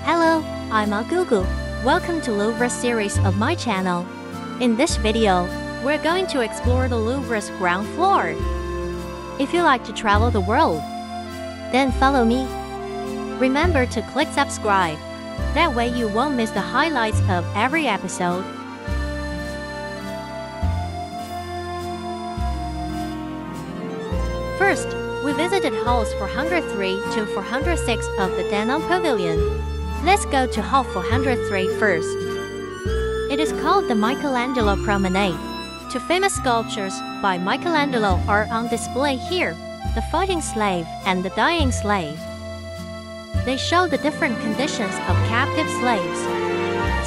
Hello, I'm Gugu. Welcome to Louvre series of my channel. In this video, we're going to explore the Louvre's ground floor. If you like to travel the world, then follow me. Remember to click subscribe. That way you won't miss the highlights of every episode. First, we visited halls 403 to 406 of the Danone Pavilion. Let's go to hall 403 first. It is called the Michelangelo Promenade. Two famous sculptures by Michelangelo are on display here, the fighting slave and the dying slave. They show the different conditions of captive slaves,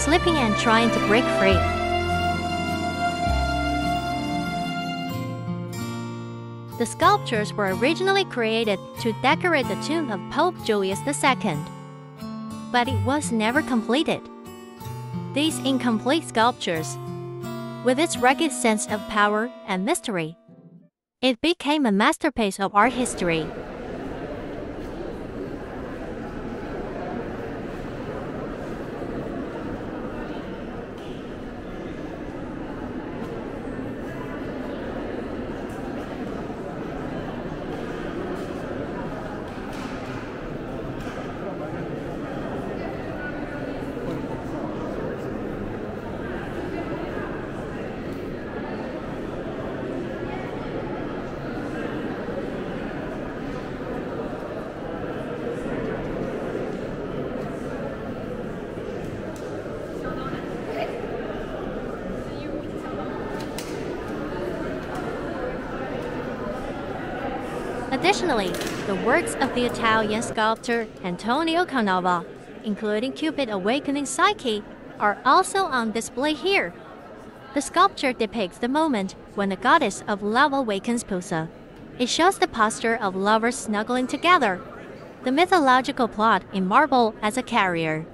sleeping and trying to break free. The sculptures were originally created to decorate the tomb of Pope Julius II, but it was never completed. These incomplete sculptures, with its rugged sense of power and mystery, it became a masterpiece of art history. Additionally, the works of the Italian sculptor Antonio Canova, including Cupid Awakening Psyche, are also on display here. The sculpture depicts the moment when the goddess of love awakens Pusa. It shows the posture of lovers snuggling together. The mythological plot in marble as a carrier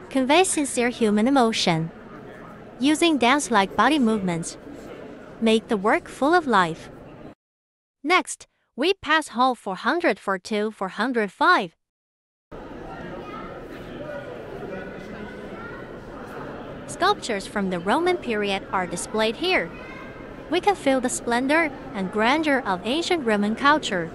conveys sincere human emotion. Using dance-like body movements, make the work full of life. Next, we pass hall 404-405. Sculptures from the Roman period are displayed here. We can feel the splendor and grandeur of ancient Roman culture.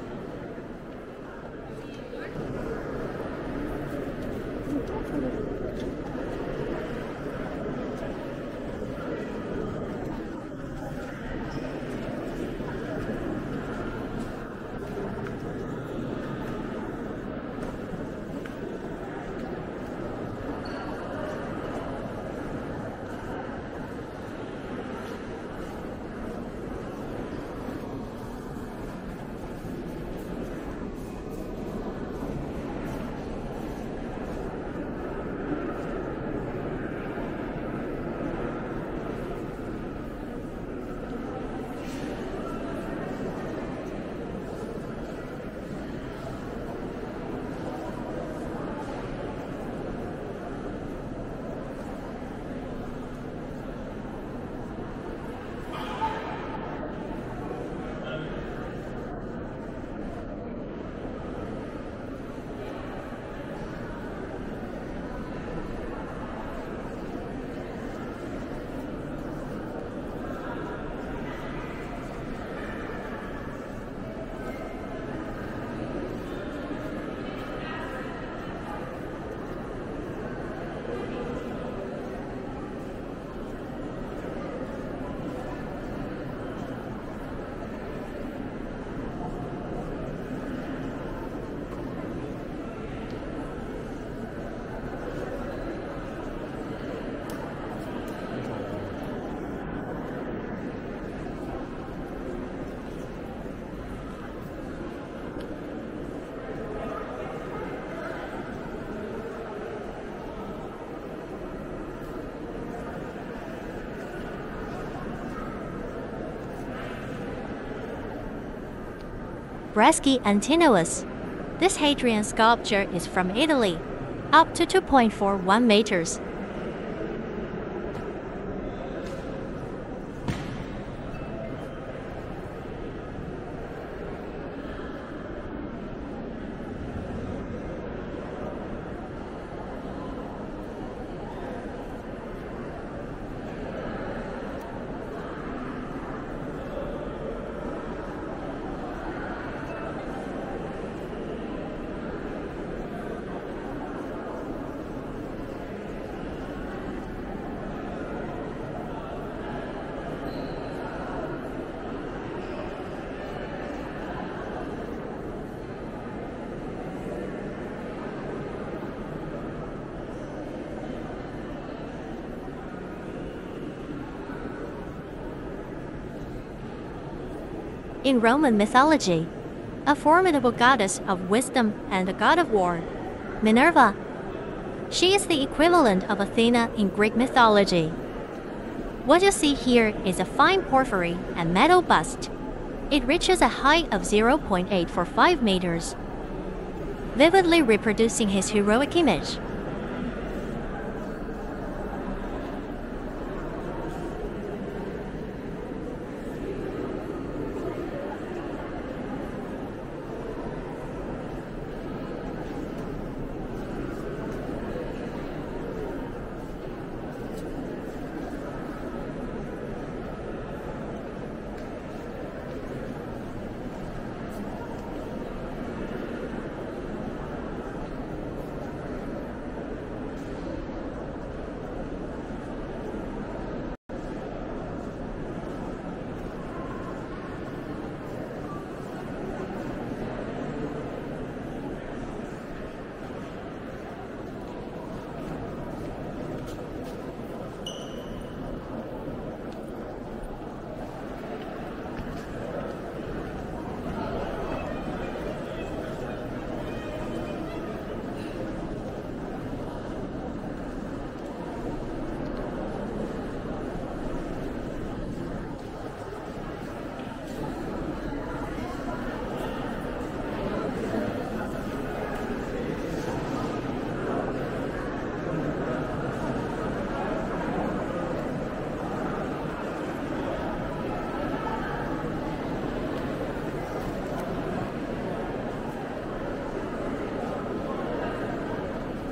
Braschi Antinous. This Hadrian sculpture is from Italy, up to 2.41 meters. In Roman mythology, a formidable goddess of wisdom and a god of war, Minerva. She is the equivalent of Athena in Greek mythology. What you see here is a fine porphyry and metal bust. It reaches a height of 0.845 meters, vividly reproducing his heroic image.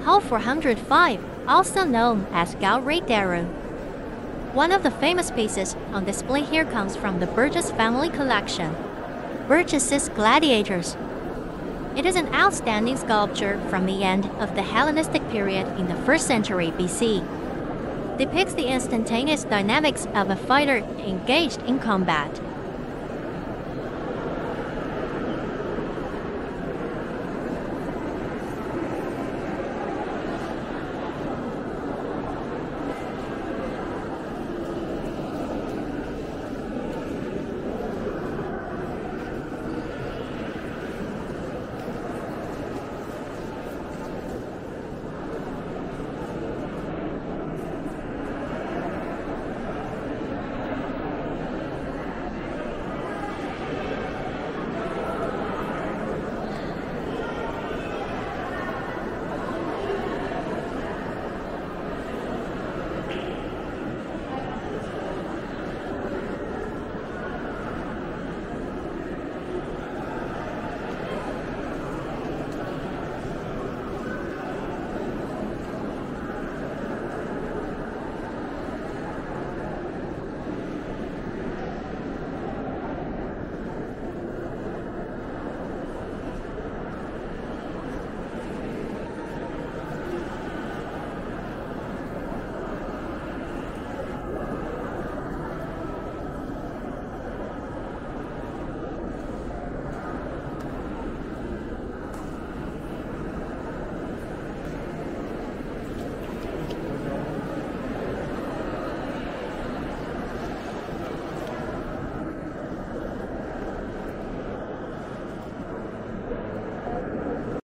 Hall 405, also known as Gallery. One of the famous pieces on display here comes from the Burgess family collection, Burgess's Gladiators. It is an outstanding sculpture from the end of the Hellenistic period in the 1st century BC. Depicts the instantaneous dynamics of a fighter engaged in combat.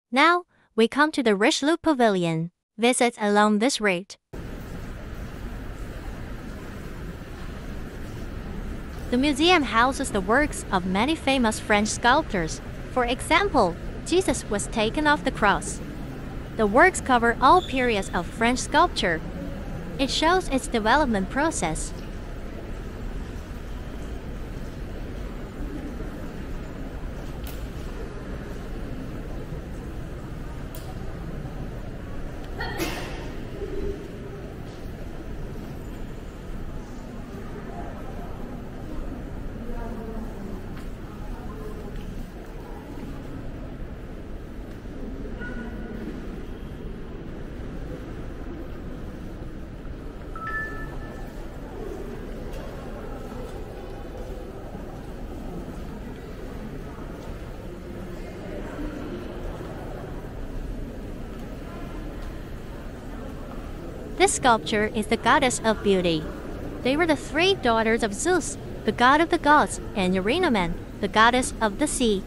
Now, we come to the Richelieu Pavilion. Visits along this route. The museum houses the works of many famous French sculptors. For example, Jesus was taken off the cross. The works cover all periods of French sculpture. It shows its development process. This sculpture is the goddess of beauty. They were the 3 daughters of Zeus, the god of the gods, and Eurynomene, the goddess of the sea.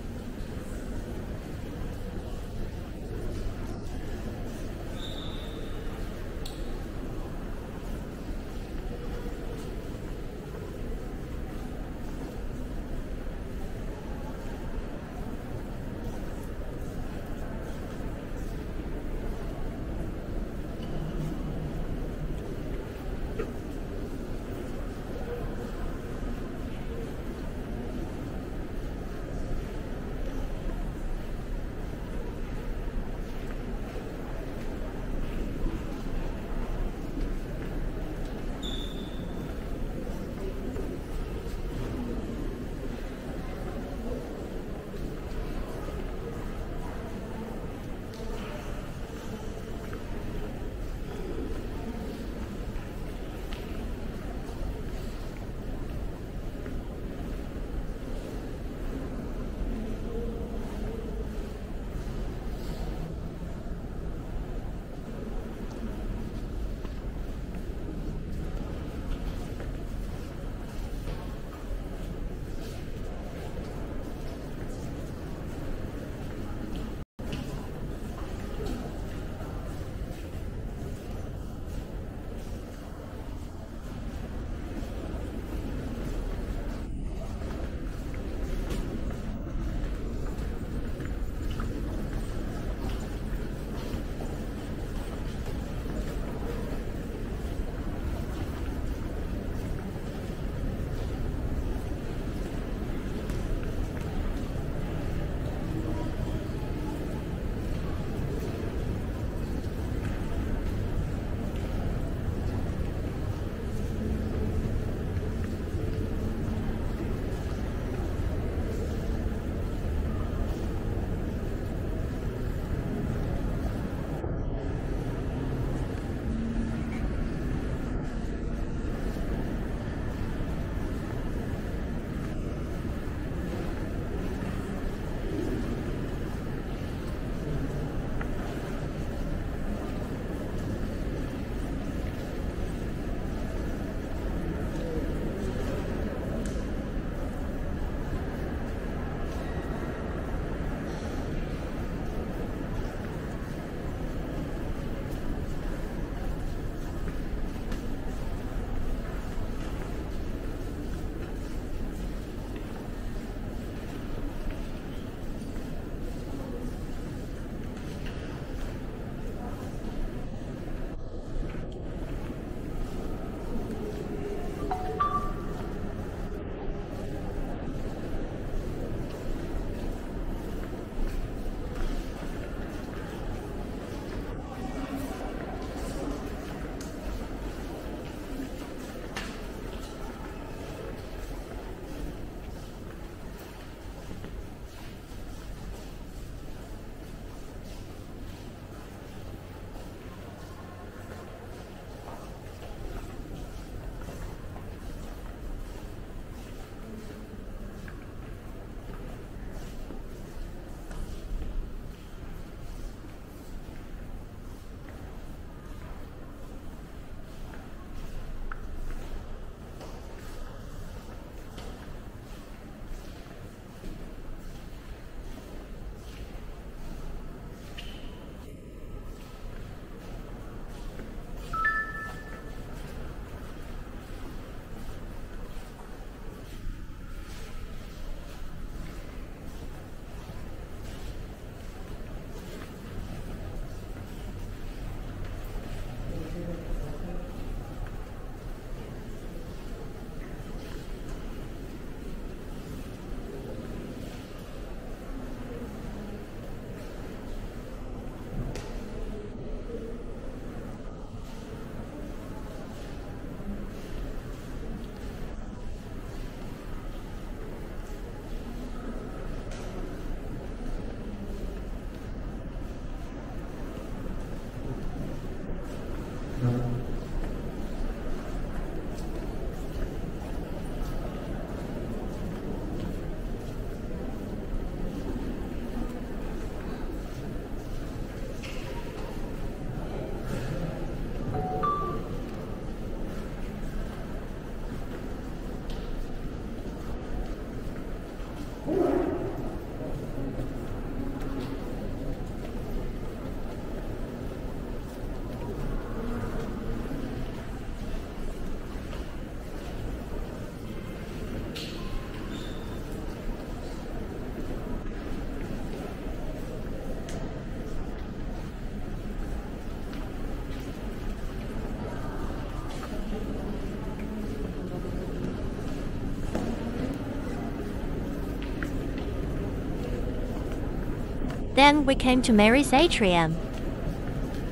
Then we came to Mary's atrium.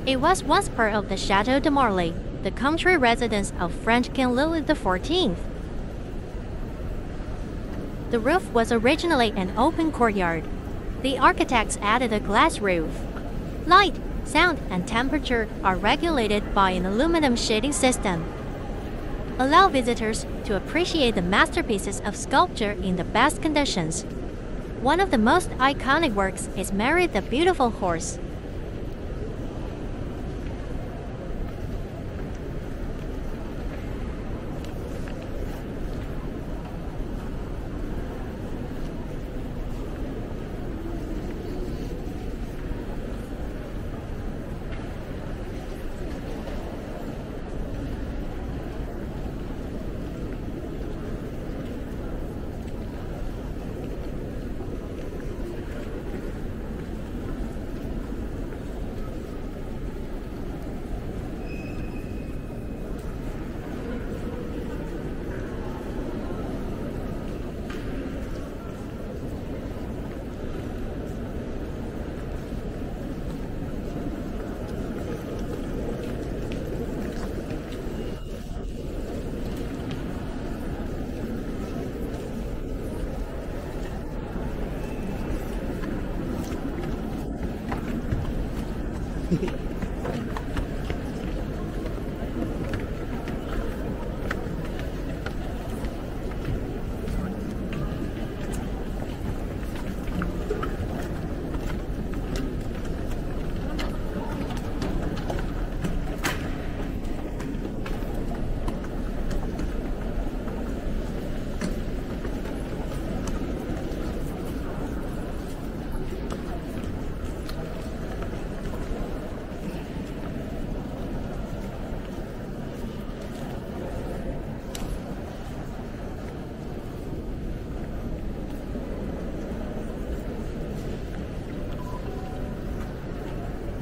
It was once part of the Château de Marly, the country residence of French King Louis XIV. The roof was originally an open courtyard. The architects added a glass roof. Light, sound, and temperature are regulated by an aluminum shading system. Allow visitors to appreciate the masterpieces of sculpture in the best conditions. One of the most iconic works is Mary the Beautiful Horse.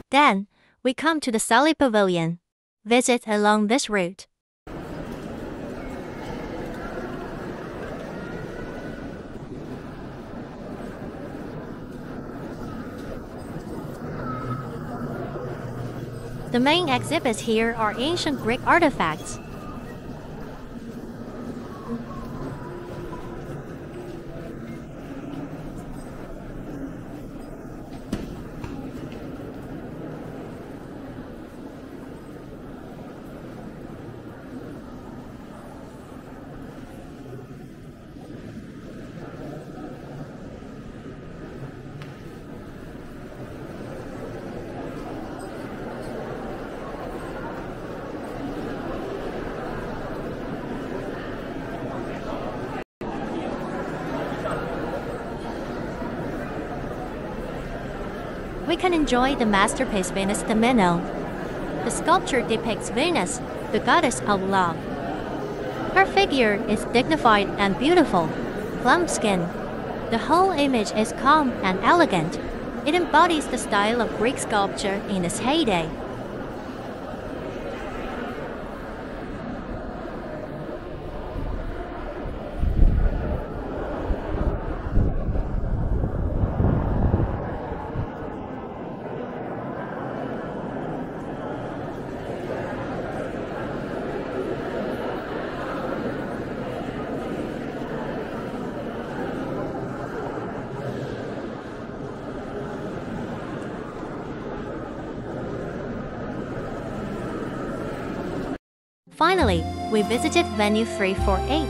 Then, we come to the Salle Pavilion. Visit along this route. The main exhibits here are ancient Greek artifacts. We can enjoy the masterpiece Venus de Milo. The sculpture depicts Venus, the goddess of love. Her figure is dignified and beautiful, plump skin. The whole image is calm and elegant. It embodies the style of Greek sculpture in its heyday. Finally, we visited Venue 348.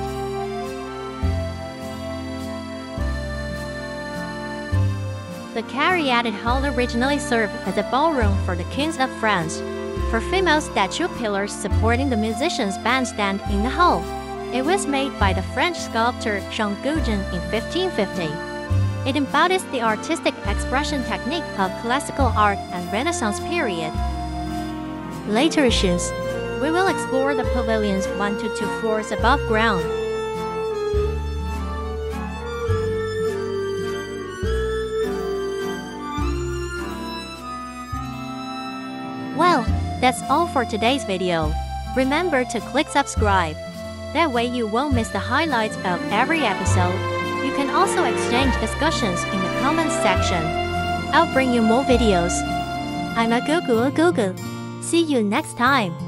The caryatid hall originally served as a ballroom for the kings of France, for female statue pillars supporting the musicians' bandstand in the hall. It was made by the French sculptor Jean Goujon in 1550. It embodies the artistic expression technique of classical art and Renaissance period. Later issues, we will explore the pavilions 1 to 2 floors above ground. Well, that's all for today's video. Remember to click subscribe. That way you won't miss the highlights of every episode. You can also exchange discussions in the comments section. I'll bring you more videos. I'm a Gugu. See you next time.